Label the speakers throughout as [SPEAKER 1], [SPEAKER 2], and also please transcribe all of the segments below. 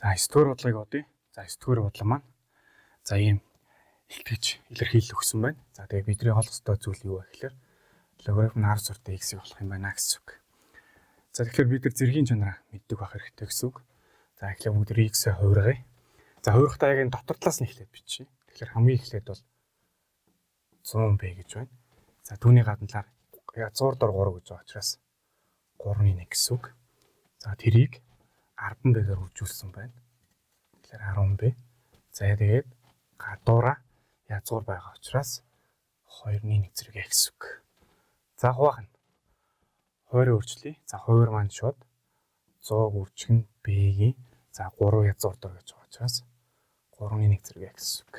[SPEAKER 1] За 9 дугаар бодлогыг бодъё. За 9 дугаар бодлого маань за ийм илтгэж илэрхийлэл өгсөн байна. За тэгээ бидний олох ёстой зүйл юу вэ гэхээр логарифм нь 10 суртаа x-ийг олох юм байна гэсэн үг. За тэгэхээр бид нар зэргийн чанараа мэддэг байх хэрэгтэй гэсэн үг. За эхлээд бүгд x-ээ хувиргая. За хувиргахдаа яг энэ дотор талаас нь эхлээд бичиж. Тэгэхээр хамгийн эхлээд бол 100b гэж байна. За түүний гадна талаар яг 100 дор 3 гэж байгаа учраас 3-1 гэсэн үг. За тэрийг 10b-гээр үржүүлсэн байна. Тэгэхээр 10b. За тэгээд гадуураа язгуур байгаа учраас 2-1 зэрэг гэсэн үг. За хуваахна. Хуваарь өөрчлөе. За хуваар маань шууд 100 үржигэн b-ийн за 3 язгуур дор гэж байгаа учраас 3-1 зэрэг гэсэн үг.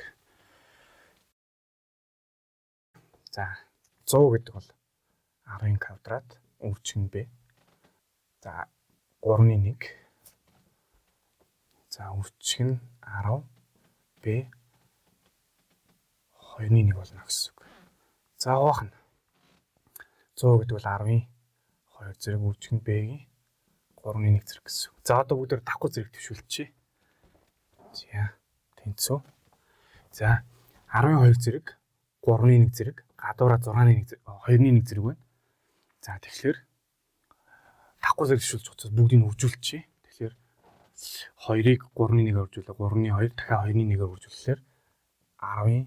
[SPEAKER 1] За 100 гэдэг бол 10-ын квадрат үржигэн b. За 3-1 за үржигэн 10 b 2-1 болно гэсэн үг. За хуваахна. 100 гэдэг бол 10-ийн 2 зэрэг үржигэн b-ийн 3-1 зэрэг гэсэн үг. За одоо бүгд давхар зэрэг төвшүүлчихье. За тэнцүү. За 12 зэрэг 3-1 зэрэг гадуураа 6-1 зэрэг 2-1 зэрэг байна. За тэгэхээр давхар зэрэг төвшүүлж учраас бүгдийг нь үржүүлчихье. Тэгэхээр 2-ыг 3-1-ээр үржүүлээ. 3-2 дахиад 2-1-ээр үржүүлэхээр 10-ийн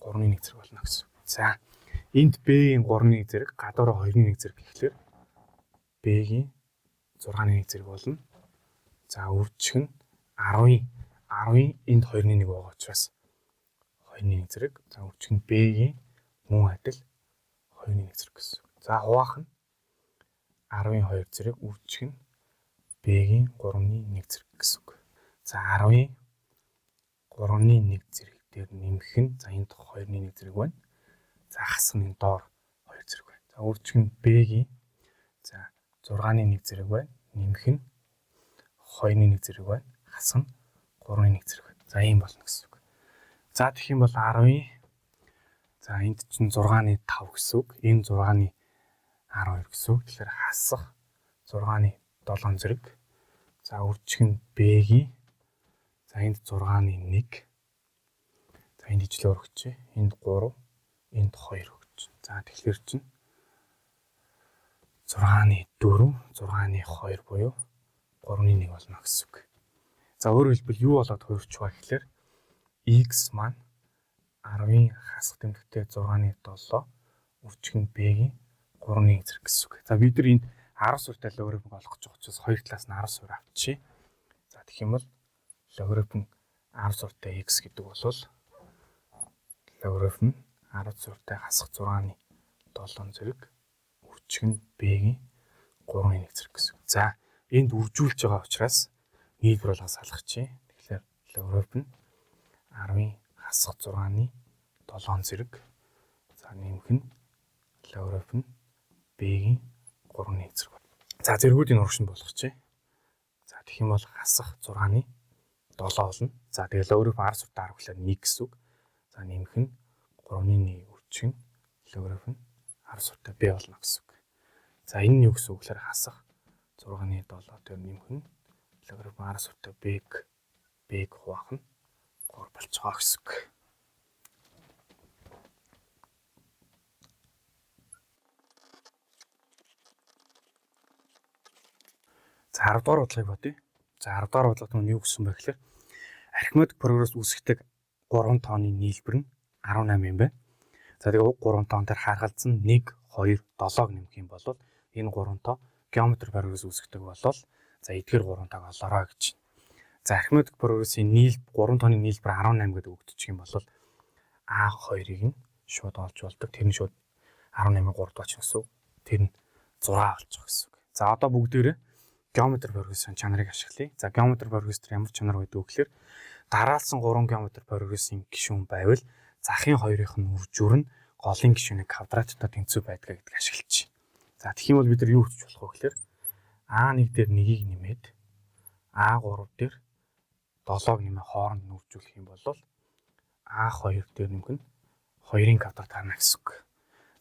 [SPEAKER 1] 3-1 зэрэг болно гэсэн. За энд b-ийн 3-1 зэрэг гадуураа 2-1 зэрэг гэхлээр b-ийн 6-1 зэрэг болно. За үржих нь 10-ийн энд 2-1 байгаа учраас 2-1 зэрэг. За үржих нь b-ийн мөн адил 2-1 зэрэг гэсэн. За хуваах нь 10-ийн 2 зэрэг үржих нь b-ийн 3-1 зэрэг гэсэн үг. За 10-ийн 3-1 зэрэг дээр нэмэх нь за энд 2-1 зэрэг байна. За хасах нь доор 2 зэрэг байна. За үржих нь b-ийн за 6-1 зэрэг байна. Нэмэх нь 2-1 зэрэг байна. Хасах нь 3-1 зэрэг байна. За ийм болно гэсэн үг. За тэгэх юм бол 10-ийн за энд чинь 6-5 гэсэн үг. Энэ 6-ны 12 гэсэн үг. Тэгэхээр хасах 6-ны 7 зэрэг. За үржих нь b-ийн за энд 6-ны 1. За энд ижлээ өргөчье. Энд 3, энд 2 өгч. За тэгэхээр чинь 6-ны 4, 6-ны 2 буюу 3-1 болно гэсэн үг. За өөрөөр хэлбэл юу болоод хувирч байгаа гэхээр x маань 10-ийн хасах тэмдэгтээ 6-ны 7 үржих нь b-ийн 3-1 зэрэг гэсэн үг. За бид нар энд 10 суурьтай логарифм олох гэж байгаа учраас хоёр талаас нь 10 суурь авчия. За тэгэх юм бол логарифм 10 суурьтай x гэдэг бол логарифм 10 суурьтай хасах 6-ны 7 зэрэг үржих нь b-ийн 3-1 зэрэг гэсэн. За энд үржүүлж байгаа учраас нийлбэр болгож салгачи. Тэгэхээр логарифм 10-ийн хасах 6-ны 7 зэрэг за нэмэх нь логарифм b-ийн 3-1 зэрэг. За зэргүүдийн урагшин болгочихъя. За тэгэх юм бол хасах 6-ны 7 болно. За тэгээ логарифм 10 суурьтай 10 гэхлээр 1 гэсэн үг. За нэмэх нь 3-1 үржих нь логарифм 10 суурьтай b болно гэсэн үг. За энэ нь юу гэсэн үг гэхээр хасах 6-ны 7 дээр нэмэх нь логарифм 10 суурьтай b-г хуваах нь 3 болж байгаа гэсэн үг. За 10 дугаар бодлогыг бодъё. За 10 дугаар бодлогод нь юу гэсэн бэ гэхээр архимедик прогресс үүсгэдэг 3 тооны нийлбэр нь 18 юм байна. За тэгээ уг 3 тоон дээр харгалзан 1, 2, 7-г нэмэх юм бол энэ 3 тоо геометри прогресс үүсгэдэг болол за эдгээр 3 тоог олоорой гэж. За архимедик прогрессын 3 тооны нийлбэр 18 гэдэг өгдөж юм бол А2-ыг нь шууд олж болдог. Тэр нь шууд 18-ыг 3 дооч гэсэн үг. Тэр нь 6 болж байгаа гэсэн үг. За одоо бүгдээрээ геометри прогрессын чанарыг ашиглая. За геометри прогресс төр ямар чанар байдаг вэ гэхээр дараалсан 3 геометри прогрессын гишүүн байвал захын хоёрын нь үржүүр нь голын гишүүний квадраттай тэнцүү байдгаа гэдгийг ашиглаж. За тэгэх юм бол бид нар юу хийчих болох вэ гэхээр А1 дээр 1-ийг нэмээд А3 дээр 7-г нэмээ хооронд нь үржүүлэх юм бол А2 дээр нэмэх нь 2-ын квадрат гарна гэсэн үг.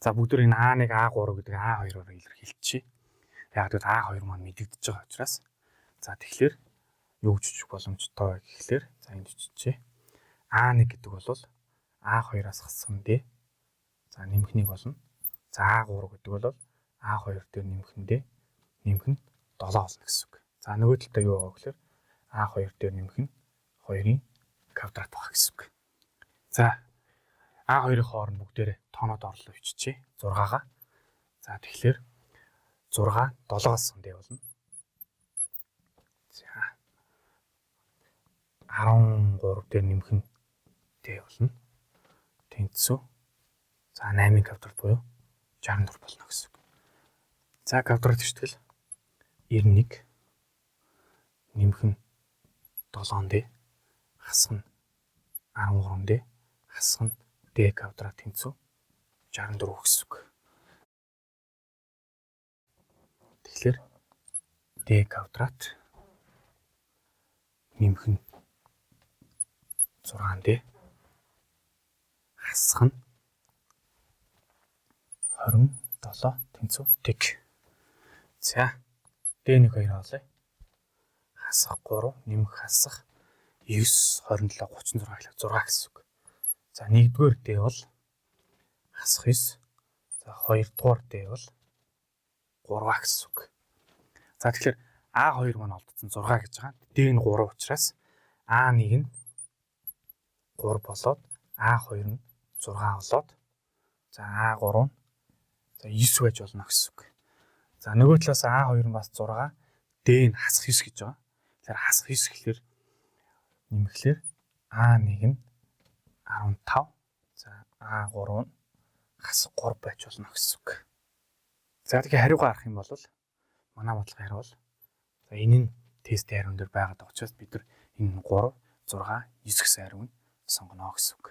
[SPEAKER 1] За бүгд энэ А1, А3 гэдэг А2-оор илэрхийлчихье. Яг гэвэл А2 маань мэдэгдэж байгаа учраас за тэгэхээр юу гэж боломжтой гэхлээр за энд биччихье. А1 гэдэг бол А2-аас хассан D. За нэмэхнийг болно. За А3 гэдэг бол А2 дээр нэмэх нь 7 болно гэсэн үг. За нөгөө талдаа юу байгаа гэхээр А2 дээр нэмэх нь 2-ын квадрат байгаа гэсэн үг. За А2-ын хооронд бүгдээрээ тооноод орлоо биччихье. 6-гаа. За тэгэхээр 6 7-аас D болно. За 13 дээр нэмэх нь D болно. Тэнцүү. За 8-ын квадрат буюу 64 болно гэсэн үг. За квадрат хэвтгэл 91 нэмэх нь 7D хасах нь 13D хасах нь D квадрат тэнцүү 64 гэсэн үг. Тэгэхээр D квадрат нэмэх нь 6D хасах нь 27 тэнцүү тэг. За D1 2 хаалаа. Хасах 3 нэмэх хасах 9 27 36 гэхэл 6 гэсэн үг. За 1-р D бол хасах 9. За 2-р D бол 3 гэсэн үг. За тэгэхээр А2 маань олдсон 6 гэж байгаа. D нь 3 учраас А1 нь 3 болоод А2 нь 6 болоод за А3 нь за 9 байж болно гэсэн үг. За нөгөө талаас А2 нь бас 6, D нь хасах 9 гэж байгаа. Тэгэхээр хасах 9 гэхэлэр нэмэхлээр А1 нь 15, за А3 нь хасах 3 байж болно гэсэн үг. За тэгэхээр хариугаа харах юм бол манай бодлогын хариу бол за энэ нь тестийн хариун дээр байгаад байгаа учраас бид нар энэ 3, 6, 9 гэсэн хариуг нь сонгоно гэсэн үг.